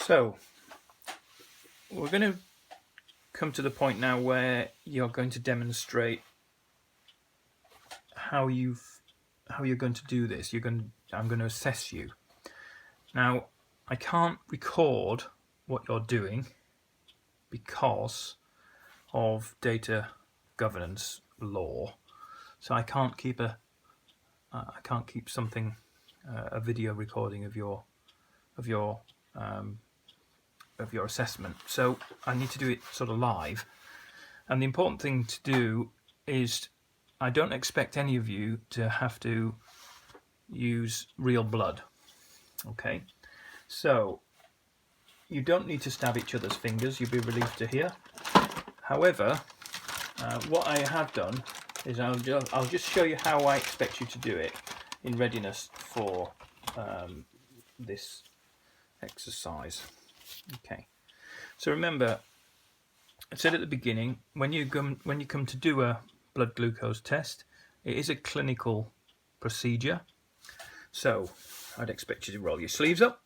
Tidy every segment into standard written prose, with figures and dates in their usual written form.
So we're going to come to the point now where you're going to demonstrate how you're going to do this. I'm going to assess you. Now, I can't record what you're doing because of data governance law. So I can't keep a video recording of your assessment. So I need to do it sort of live. And the important thing to do is I don't expect any of you to have to use real blood. Okay, so you don't need to stab each other's fingers. You'll be relieved to hear. However, what I have done is I'll just show you how I expect you to do it in readiness for this exercise. Okay, so remember, I said at the beginning, when you come to do a blood glucose test, it is a clinical procedure. So I'd expect you to roll your sleeves up,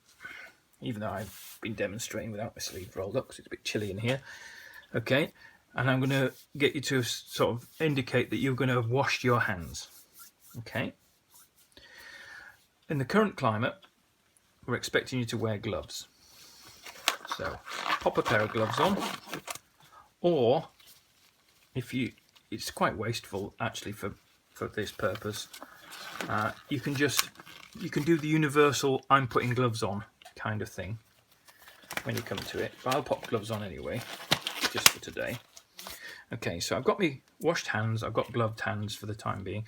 even though I've been demonstrating without my sleeves rolled up because it's a bit chilly in here. Okay, and I'm going to get you to sort of indicate that you're going to have washed your hands. Okay. In the current climate, we're expecting you to wear gloves. So pop a pair of gloves on, or it's quite wasteful actually for this purpose. You can do the universal "I'm putting gloves on" kind of thing when you come to it. But I'll pop gloves on anyway, just for today. Okay, so I've got me washed hands. I've got gloved hands for the time being.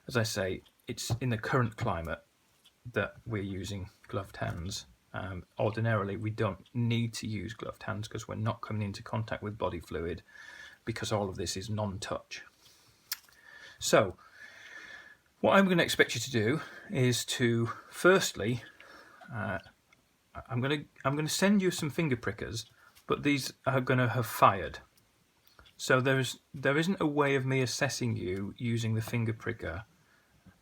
As I say, it's in the current climate that we're using gloved hands. Ordinarily, we don't need to use gloved hands because we're not coming into contact with body fluid, because all of this is non-touch. So what I'm going to expect you to do is to firstly, I'm going to send you some finger prickers, but these are going to have fired. So there isn't a way of me assessing you using the finger pricker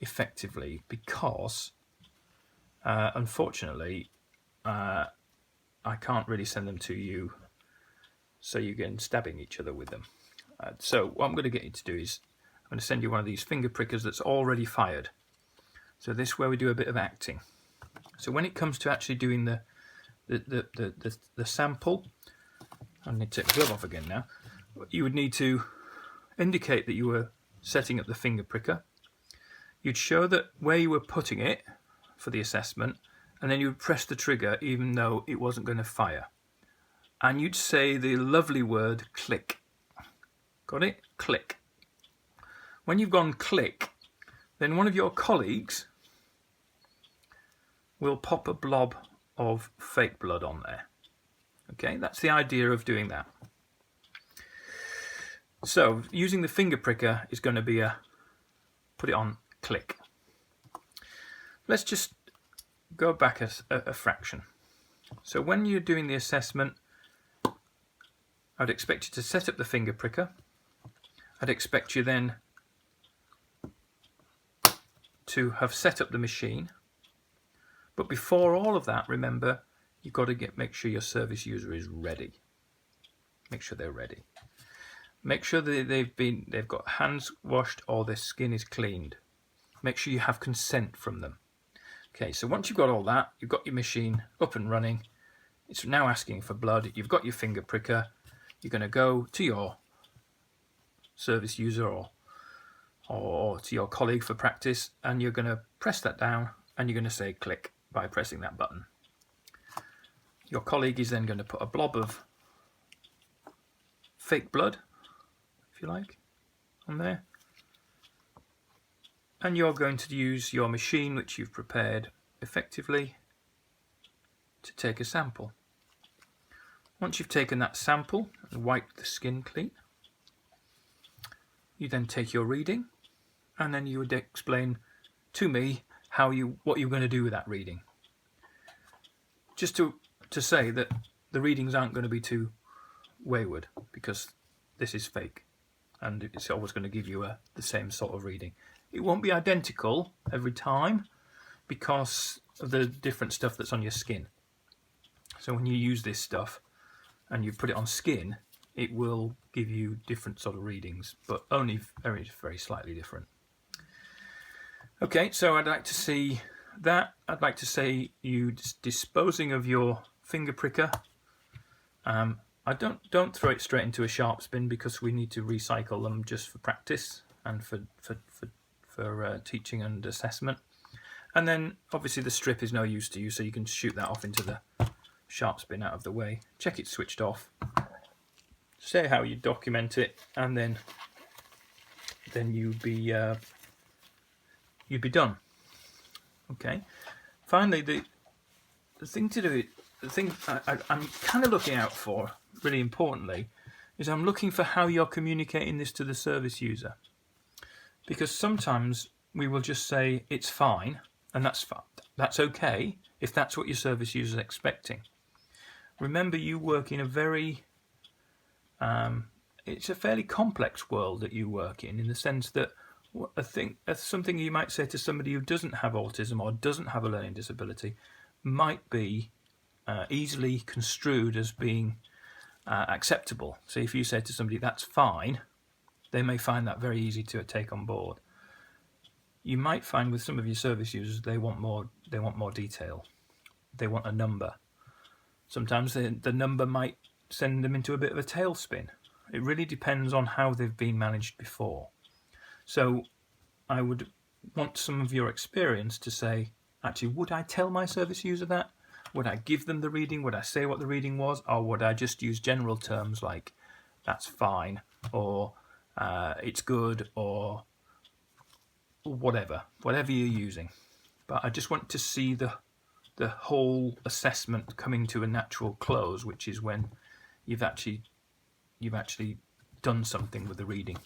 effectively because unfortunately I can't really send them to you so you get stabbing each other with them. So what I'm going to get you to do is I'm going to send you one of these finger prickers that's already fired. So this is where we do a bit of acting. So when it comes to actually doing the sample, I need to take the glove off again now. You would need to indicate that you were setting up the finger pricker. You'd show that where you were putting it for the assessment, and then you would press the trigger even though it wasn't going to fire. And you'd say the lovely word "click." Got it? Click. When you've gone click, then one of your colleagues will pop a blob of fake blood on there. Okay, that's the idea of doing that. So using the finger pricker is going to be put it on click. Let's just go back a fraction. So when you're doing the assessment, I'd expect you to set up the finger pricker. I'd expect you then to have set up the machine. But before all of that, remember, you've got to make sure your service user is ready. Make sure they're ready. Make sure that they've got hands washed or their skin is cleaned. Make sure you have consent from them. Okay, so once you've got all that, you've got your machine up and running. It's now asking for blood. You've got your finger pricker. You're going to go to your service user or to your colleague for practice, and you're going to press that down, and you're going to say click by pressing that button. Your colleague is then going to put a blob of fake blood, if you like, on there. And you're going to use your machine, which you've prepared effectively, to take a sample. Once you've taken that sample and wiped the skin clean, you then take your reading, and then you would explain to me what you're going to do with that reading. Just to say that the readings aren't going to be too wayward, because this is fake, and it's always going to give you the same sort of reading. It won't be identical every time because of the different stuff that's on your skin. So when you use this stuff and you put it on skin, it will give you different sort of readings, but only very, very slightly different. Okay, so I'd like to see that. I'd like to see you disposing of your finger pricker. I don't throw it straight into a sharps bin, because we need to recycle them just for practice and for teaching and assessment. And then obviously the strip is no use to you, so you can shoot that off into the sharps bin out of the way. Check it's switched off. Say how you document it, and then you'd be done. Okay. Finally, the thing to do, the thing I'm kind of looking out for, really importantly, is I'm looking for how you're communicating this to the service user. Because sometimes we will just say it's fine, and that's fine. That's okay if that's what your service user is expecting. Remember, you work in a very it's a fairly complex world that you work in the sense that something you might say to somebody who doesn't have autism or doesn't have a learning disability might be easily construed as being acceptable. So if you say to somebody that's fine, they may find that very easy to take on board. You might find with some of your service users they want more detail. They want a number. Sometimes the number might send them into a bit of a tailspin. It really depends on how they've been managed before. So I would want some of your experience to say, actually, would I tell my service user that? Would I give them the reading? Would I say what the reading was? Or would I just use general terms like that's fine, or it's good, or whatever you're using? But I just want to see the whole assessment coming to a natural close, which is when you've actually done something with the reading.